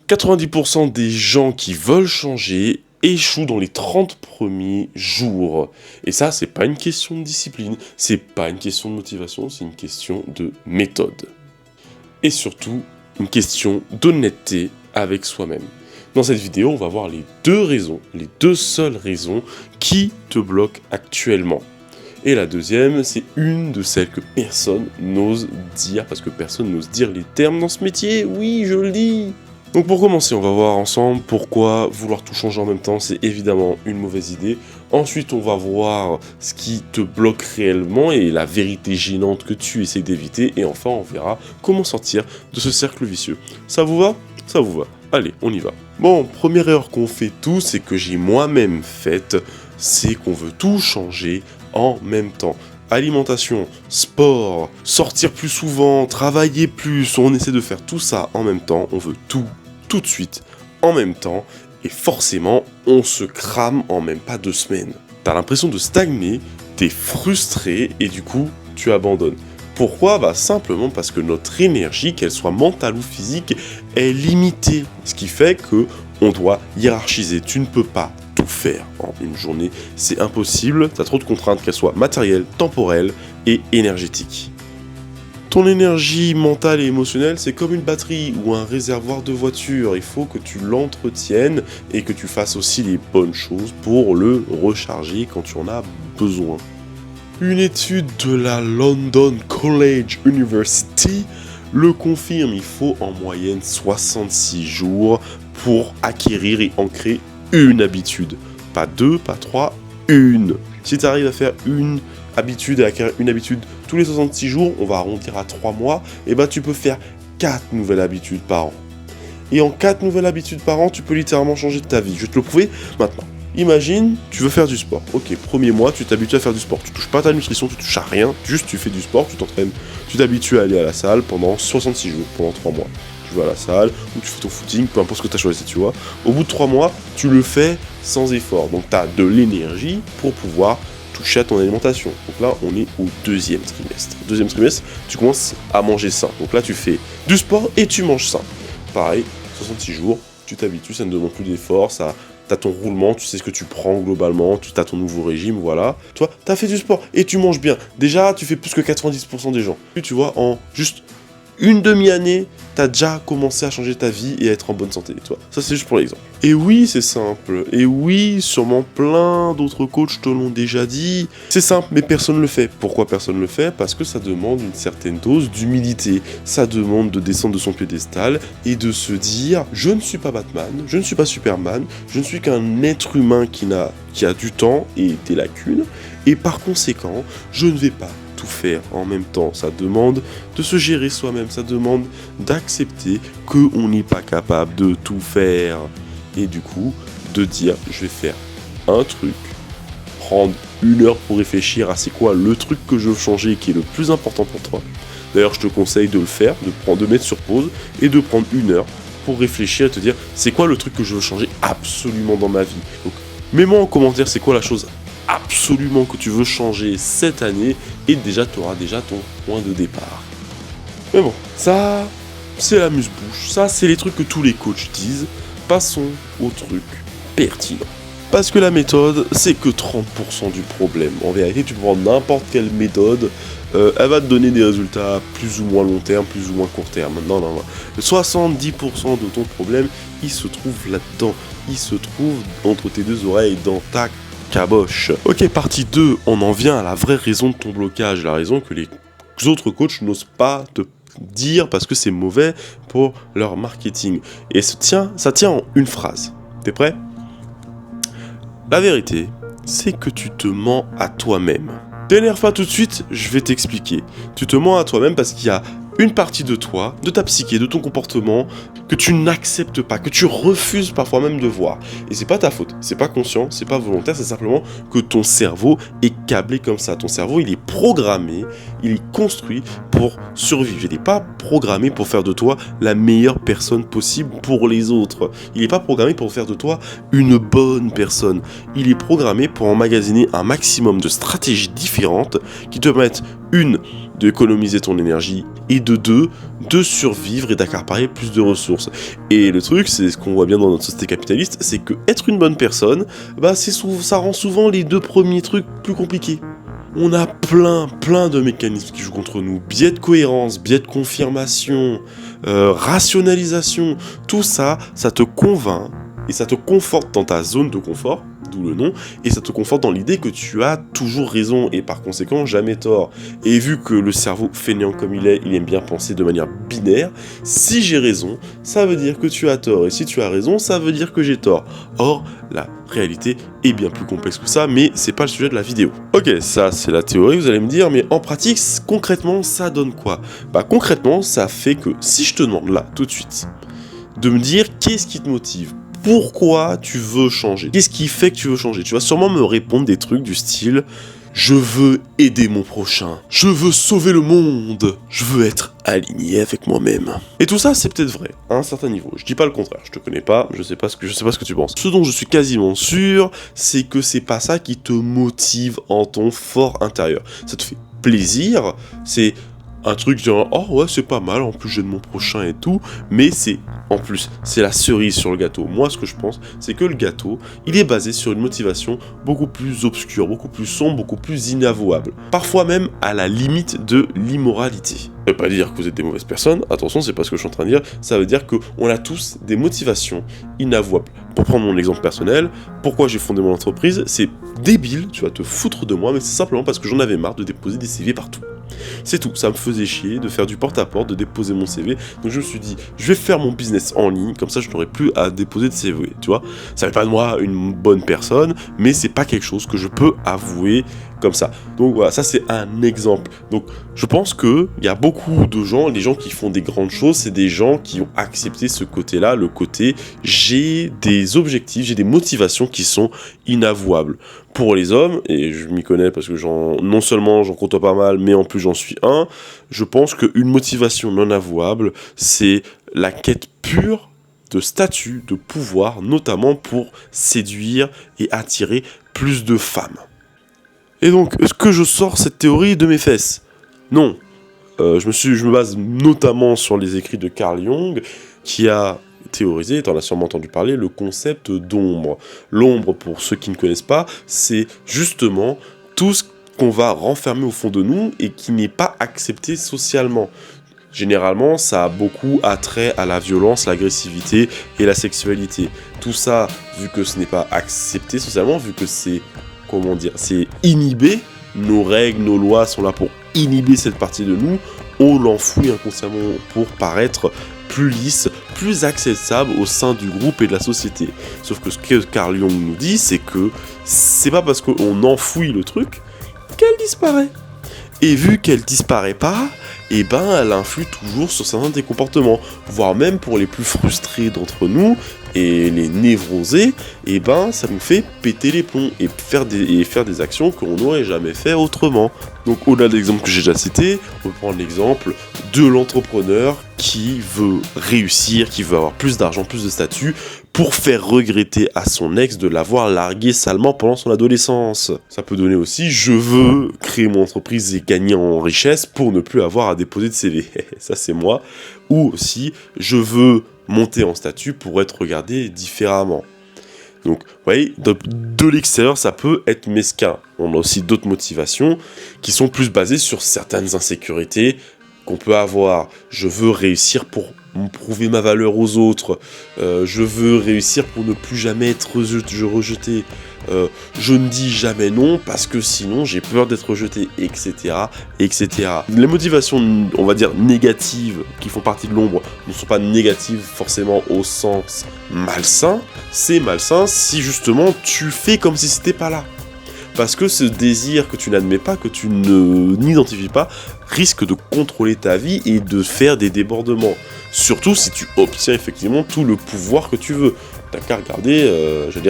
90% des gens qui veulent changer échouent dans les 30 premiers jours. Et ça, c'est pas une question de discipline, c'est pas une question de motivation, c'est une question de méthode. Et surtout, une question d'honnêteté avec soi-même. Dans cette vidéo, on va voir les deux seules raisons qui te bloquent actuellement. Et la deuxième, c'est une de celles que personne n'ose dire, parce que personne n'ose dire les termes dans ce métier, oui, je le dis. Donc pour commencer, on va voir ensemble pourquoi vouloir tout changer en même temps, c'est évidemment une mauvaise idée. Ensuite, on va voir ce qui te bloque réellement et la vérité gênante que tu essaies d'éviter. Et enfin, on verra comment sortir de ce cercle vicieux. Ça vous va ? Ça vous va. Allez, on y va. Bon, première erreur qu'on fait tous et que j'ai moi-même faite, c'est qu'on veut tout changer en même temps. Alimentation, sport, sortir plus souvent, travailler plus, on essaie de faire tout ça en même temps, on veut tout de suite, en même temps, et forcément, on se crame en même pas 2 semaines. T'as l'impression de stagner, t'es frustré, et du coup, tu abandonnes. Pourquoi ? Bah simplement parce que notre énergie, qu'elle soit mentale ou physique, est limitée. Ce qui fait que on doit hiérarchiser. Tu ne peux pas tout faire en une journée, c'est impossible. Tu as trop de contraintes, qu'elles soient matérielles, temporelles et énergétiques. Ton énergie mentale et émotionnelle, c'est comme une batterie ou un réservoir de voiture. Il faut que tu l'entretiennes et que tu fasses aussi les bonnes choses pour le recharger quand tu en as besoin. Une étude de la London College University le confirme, il faut en moyenne 66 jours pour acquérir et ancrer une habitude. Pas 2, pas 3, une. Si tu arrives à faire une habitude, à acquérir une habitude tous les 66 jours, on va arrondir à 3 mois, et bah tu peux faire 4 nouvelles habitudes par an. Et en 4 nouvelles habitudes par an, tu peux littéralement changer ta vie. Je vais te le prouver maintenant. Imagine, tu veux faire du sport. Ok, premier mois, tu t'habitues à faire du sport. Tu touches pas à ta nutrition, tu touches à rien. Juste, tu fais du sport, tu t'entraînes. Tu t'habitues à aller à la salle pendant 66 jours, pendant 3 mois. Tu vas à la salle, ou tu fais ton footing, peu importe ce que tu as choisi, tu vois. Au bout de 3 mois, tu le fais sans effort. Donc, tu as de l'énergie pour pouvoir toucher à ton alimentation. Donc là, on est au 2e trimestre. 2e trimestre, tu commences à manger sain. Donc là, tu fais du sport et tu manges sain. Pareil, 66 jours, tu t'habitues, ça ne demande plus d'effort, ça... T'as ton roulement, tu sais ce que tu prends globalement, tu as ton nouveau régime, voilà. Toi, t'as fait du sport et tu manges bien. Déjà, tu fais plus que 90% des gens. Puis tu vois, en juste une demi-année, t'as déjà commencé à changer ta vie et à être en bonne santé, tu vois. Ça, c'est juste pour l'exemple. Et oui, c'est simple. Et oui, sûrement plein d'autres coachs te l'ont déjà dit. C'est simple, mais personne ne le fait. Pourquoi personne ne le fait ? Parce que ça demande une certaine dose d'humilité. Ça demande de descendre de son piédestal et de se dire « Je ne suis pas Batman, je ne suis pas Superman, je ne suis qu'un être humain qui a du temps et des lacunes. Et par conséquent, je ne vais pas tout faire en même temps. » Ça demande de se gérer soi-même, ça demande d'accepter qu'on n'est pas capable de tout faire. Et du coup, de dire, je vais faire un truc, prendre 1 heure pour réfléchir à c'est quoi le truc que je veux changer qui est le plus important pour toi. D'ailleurs, je te conseille de le faire, de mettre sur pause et de prendre 1 heure pour réfléchir et te dire, c'est quoi le truc que je veux changer absolument dans ma vie. Donc, mets-moi en commentaire, c'est quoi la chose absolument que tu veux changer cette année et déjà, tu auras déjà ton point de départ. Mais bon, ça, c'est l'amuse-bouche, ça, c'est les trucs que tous les coachs disent. Passons au truc pertinent. Parce que la méthode, c'est que 30% du problème. En vérité, tu peux prendre n'importe quelle méthode, elle va te donner des résultats plus ou moins long terme, plus ou moins court terme. Non. 70% de ton problème, il se trouve là-dedans. Il se trouve entre tes 2 oreilles, dans ta caboche. Ok, partie 2, on en vient à la vraie raison de ton blocage. La raison que les autres coachs n'osent pas te dire parce que c'est mauvais pour leur marketing. Et ça tient en une phrase. T'es prêt ? La vérité, c'est que tu te mens à toi-même. T'énerve pas tout de suite, je vais t'expliquer. Tu te mens à toi-même parce qu'il y a une partie de toi, de ta psyché, de ton comportement, que tu n'acceptes pas, que tu refuses parfois même de voir. Et c'est pas ta faute, c'est pas conscient, c'est pas volontaire, c'est simplement que ton cerveau est câblé comme ça. Ton cerveau, il est programmé, il est construit pour survivre. Il n'est pas programmé pour faire de toi la meilleure personne possible pour les autres. Il n'est pas programmé pour faire de toi une bonne personne. Il est programmé pour emmagasiner un maximum de stratégies différentes qui te permettent, une, d'économiser ton énergie, et de 2, de survivre et d'accaparer plus de ressources. Et le truc, c'est ce qu'on voit bien dans notre société capitaliste, c'est que être une bonne personne, ça rend souvent les 2 premiers trucs plus compliqués. On a plein de mécanismes qui jouent contre nous. Biais de cohérence, biais de confirmation, rationalisation. Tout ça, ça te convainc et ça te conforte dans ta zone de confort, d'où le nom, et ça te conforte dans l'idée que tu as toujours raison et par conséquent jamais tort. Et vu que le cerveau fainéant comme il aime bien penser de manière binaire, si j'ai raison, ça veut dire que tu as tort, et si tu as raison, ça veut dire que j'ai tort. Or, la réalité est bien plus complexe que ça, mais c'est pas le sujet de la vidéo. Ok, ça c'est la théorie, vous allez me dire, mais en pratique, concrètement, ça donne quoi ? Concrètement, ça fait que si je te demande là, tout de suite, de me dire qu'est-ce qui te motive ? Pourquoi tu veux changer ? Qu'est-ce qui fait que tu veux changer ? Tu vas sûrement me répondre des trucs du style « Je veux aider mon prochain. Je veux sauver le monde. Je veux être aligné avec moi-même. » Et tout ça, c'est peut-être vrai, à un certain niveau. Je dis pas le contraire, je te connais pas, je sais pas ce que tu penses. Ce dont je suis quasiment sûr, c'est que c'est pas ça qui te motive en ton fort intérieur. Ça te fait plaisir, c'est un truc genre, oh ouais, c'est pas mal, en plus j'aide mon prochain et tout, mais c'est la cerise sur le gâteau. Moi, ce que je pense, c'est que le gâteau, il est basé sur une motivation beaucoup plus obscure, beaucoup plus sombre, beaucoup plus inavouable. Parfois même à la limite de l'immoralité. Ça veut pas dire que vous êtes des mauvaises personnes, attention, c'est pas ce que je suis en train de dire, ça veut dire qu'on a tous des motivations inavouables. Pour prendre mon exemple personnel, pourquoi j'ai fondé mon entreprise, c'est débile, tu vas te foutre de moi, mais c'est simplement parce que j'en avais marre de déposer des CV partout. C'est tout, ça me faisait chier de faire du porte-à-porte, de déposer mon CV, donc je me suis dit, je vais faire mon business en ligne, comme ça je n'aurai plus à déposer de CV, tu vois. Ça fait pas de moi une bonne personne, mais c'est pas quelque chose que je peux avouer comme ça. Donc voilà, ça c'est un exemple. Donc je pense que il y a beaucoup de gens, les gens qui font des grandes choses, c'est des gens qui ont accepté ce côté-là, le côté j'ai des objectifs, j'ai des motivations qui sont inavouables. Pour les hommes, et je m'y connais parce que non seulement j'en côtoie pas mal, mais en plus j'en suis un, je pense qu'une motivation non avouable, c'est la quête pure de statut, de pouvoir, notamment pour séduire et attirer plus de femmes. Et donc, est-ce que je sors cette théorie de mes fesses ? Non. Je me base notamment sur les écrits de Carl Jung, qui a théorisé, tu en as sûrement entendu parler, le concept d'ombre. L'ombre, pour ceux qui ne connaissent pas, c'est justement tout ce qu'on va renfermer au fond de nous et qui n'est pas accepté socialement. Généralement, ça a beaucoup attrait à la violence, l'agressivité et la sexualité. Tout ça, vu que ce n'est pas accepté socialement, vu que c'est inhibé, nos règles, nos lois sont là pour inhiber cette partie de nous, on l'enfouit inconsciemment pour paraître plus lisse, plus acceptable au sein du groupe et de la société. Sauf que ce que Carl Jung nous dit, c'est que c'est pas parce qu'on enfouit le truc qu'elle disparaît. Et vu qu'elle disparaît pas, elle influe toujours sur certains des comportements, voire même pour les plus frustrés d'entre nous et les névrosés, ça nous fait péter les plombs et faire des actions qu'on n'aurait jamais fait autrement. Donc au-delà de l'exemple que j'ai déjà cité, on peut prendre l'exemple de l'entrepreneur qui veut réussir, qui veut avoir plus d'argent, plus de statut, pour faire regretter à son ex de l'avoir largué salement pendant son adolescence. Ça peut donner aussi, je veux créer mon entreprise et gagner en richesse pour ne plus avoir à déposer de CV. Ça c'est moi. Ou aussi, je veux monter en statut pour être regardé différemment. Donc, vous voyez, de l'extérieur, ça peut être mesquin. On a aussi d'autres motivations qui sont plus basées sur certaines insécurités qu'on peut avoir. Je veux réussir pour prouver ma valeur aux autres. Je veux réussir pour ne plus jamais être rejeté. Je ne dis jamais non parce que sinon j'ai peur d'être rejeté, etc., etc. Les motivations, on va dire, négatives qui font partie de l'ombre ne sont pas négatives forcément au sens malsain. C'est malsain si justement tu fais comme si c'était pas là. Parce que ce désir que tu n'admets pas, que tu n'identifies pas, risque de contrôler ta vie et de faire des débordements. Surtout si tu obtiens effectivement tout le pouvoir que tu veux. T'as qu'à regarder,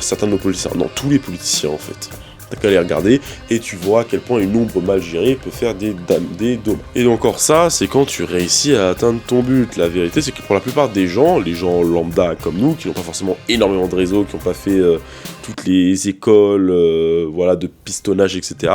certains de nos politiciens, non, tous les politiciens en fait. T'as qu'à les regarder et tu vois à quel point une ombre mal gérée peut faire des dommages. Et encore ça, c'est quand tu réussis à atteindre ton but. La vérité, c'est que pour la plupart des gens, les gens lambda comme nous, qui n'ont pas forcément énormément de réseaux, qui n'ont pas fait toutes les écoles de pistonnage, etc.,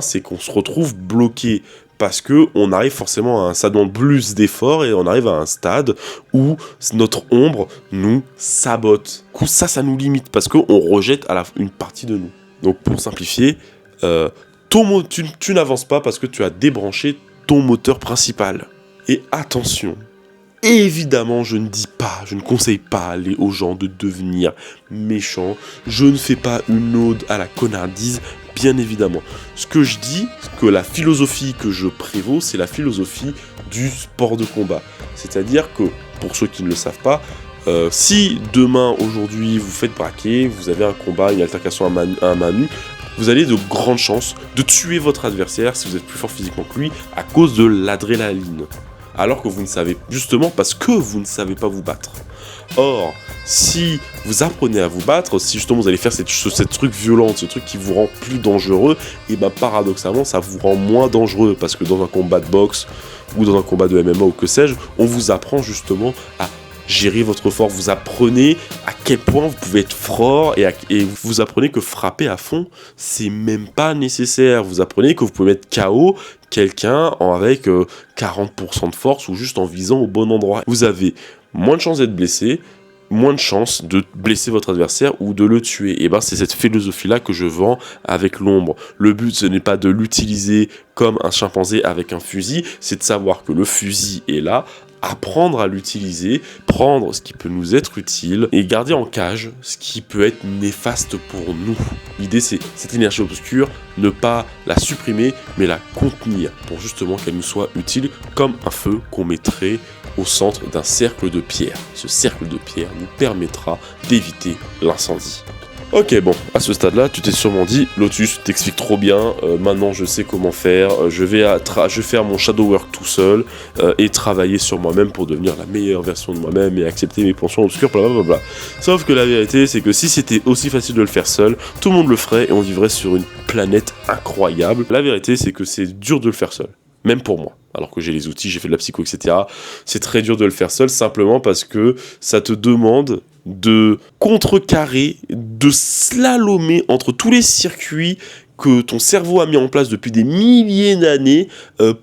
c'est qu'on se retrouve bloqué parce que on arrive forcément ça demande plus d'efforts et on arrive à un stade où notre ombre nous sabote. Du coup, ça nous limite parce qu'on rejette une partie de nous. Donc pour simplifier, tu n'avances pas parce que tu as débranché ton moteur principal. Et attention, évidemment, je ne conseille pas aux gens de devenir méchants. Je ne fais pas une ode à la connardise, bien évidemment. Ce que je dis, que la philosophie que je prévaux, c'est la philosophie du sport de combat. C'est-à-dire que, pour ceux qui ne le savent pas, si demain, aujourd'hui, vous faites braquer, vous avez un combat, une altercation à main nue, vous avez de grandes chances de tuer votre adversaire si vous êtes plus fort physiquement que lui à cause de l'adrénaline. Alors que vous ne savez, justement parce que vous ne savez pas vous battre. Or, si vous apprenez à vous battre, si justement vous allez faire cette truc violente, ce truc qui vous rend plus dangereux, et ben paradoxalement ça vous rend moins dangereux, parce que dans un combat de boxe, ou dans un combat de MMA ou que sais-je, on vous apprend justement à gérer votre force, vous apprenez à quel point vous pouvez être fort et vous apprenez que frapper à fond, c'est même pas nécessaire. Vous apprenez que vous pouvez mettre KO quelqu'un avec 40% de force ou juste en visant au bon endroit. Vous avez moins de chances d'être blessé, moins de chances de blesser votre adversaire ou de le tuer. Et ben c'est cette philosophie-là que je vends avec l'ombre. Le but, ce n'est pas de l'utiliser comme un chimpanzé avec un fusil, c'est de savoir que le fusil est là, apprendre à l'utiliser, prendre ce qui peut nous être utile et garder en cage ce qui peut être néfaste pour nous. L'idée, c'est cette énergie obscure, ne pas la supprimer, mais la contenir pour justement qu'elle nous soit utile comme un feu qu'on mettrait au centre d'un cercle de pierre. Ce cercle de pierre nous permettra d'éviter l'incendie. Ok, bon, à ce stade-là, tu t'es sûrement dit, Lotus, t'expliques trop bien, maintenant je sais comment faire, je vais faire mon shadow work tout seul, et travailler sur moi-même pour devenir la meilleure version de moi-même et accepter mes penchants obscurs, blablabla. Sauf que la vérité, c'est que si c'était aussi facile de le faire seul, tout le monde le ferait et on vivrait sur une planète incroyable. La vérité, c'est que c'est dur de le faire seul, même pour moi. Alors que j'ai les outils, j'ai fait de la psycho, etc. C'est très dur de le faire seul, simplement parce que ça te demande de contrecarrer, de slalomer entre tous les circuits que ton cerveau a mis en place depuis des milliers d'années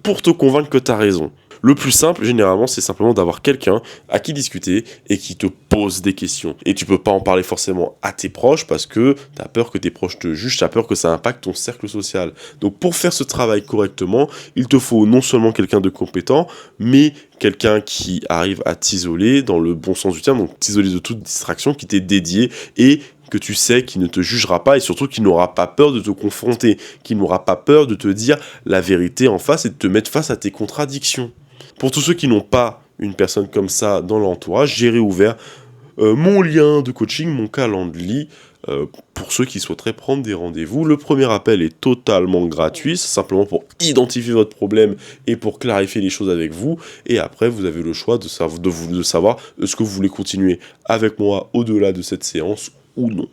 pour te convaincre que tu as raison. Le plus simple, généralement, c'est simplement d'avoir quelqu'un à qui discuter et qui te pose des questions. Et tu peux pas en parler forcément à tes proches parce que tu as peur que tes proches te jugent, tu as peur que ça impacte ton cercle social. Donc pour faire ce travail correctement, il te faut non seulement quelqu'un de compétent, mais quelqu'un qui arrive à t'isoler dans le bon sens du terme, donc t'isoler de toute distraction, qui t'est dédié et que tu sais qu'il ne te jugera pas et surtout qu'il n'aura pas peur de te confronter, qu'il n'aura pas peur de te dire la vérité en face et de te mettre face à tes contradictions. Pour tous ceux qui n'ont pas une personne comme ça dans l'entourage, j'ai réouvert mon lien de coaching, mon calendrier, pour ceux qui souhaiteraient prendre des rendez-vous. Le premier appel est totalement gratuit, c'est simplement pour identifier votre problème et pour clarifier les choses avec vous. Et après, vous avez le choix de savoir est-ce que vous voulez continuer avec moi au-delà de cette séance ou non.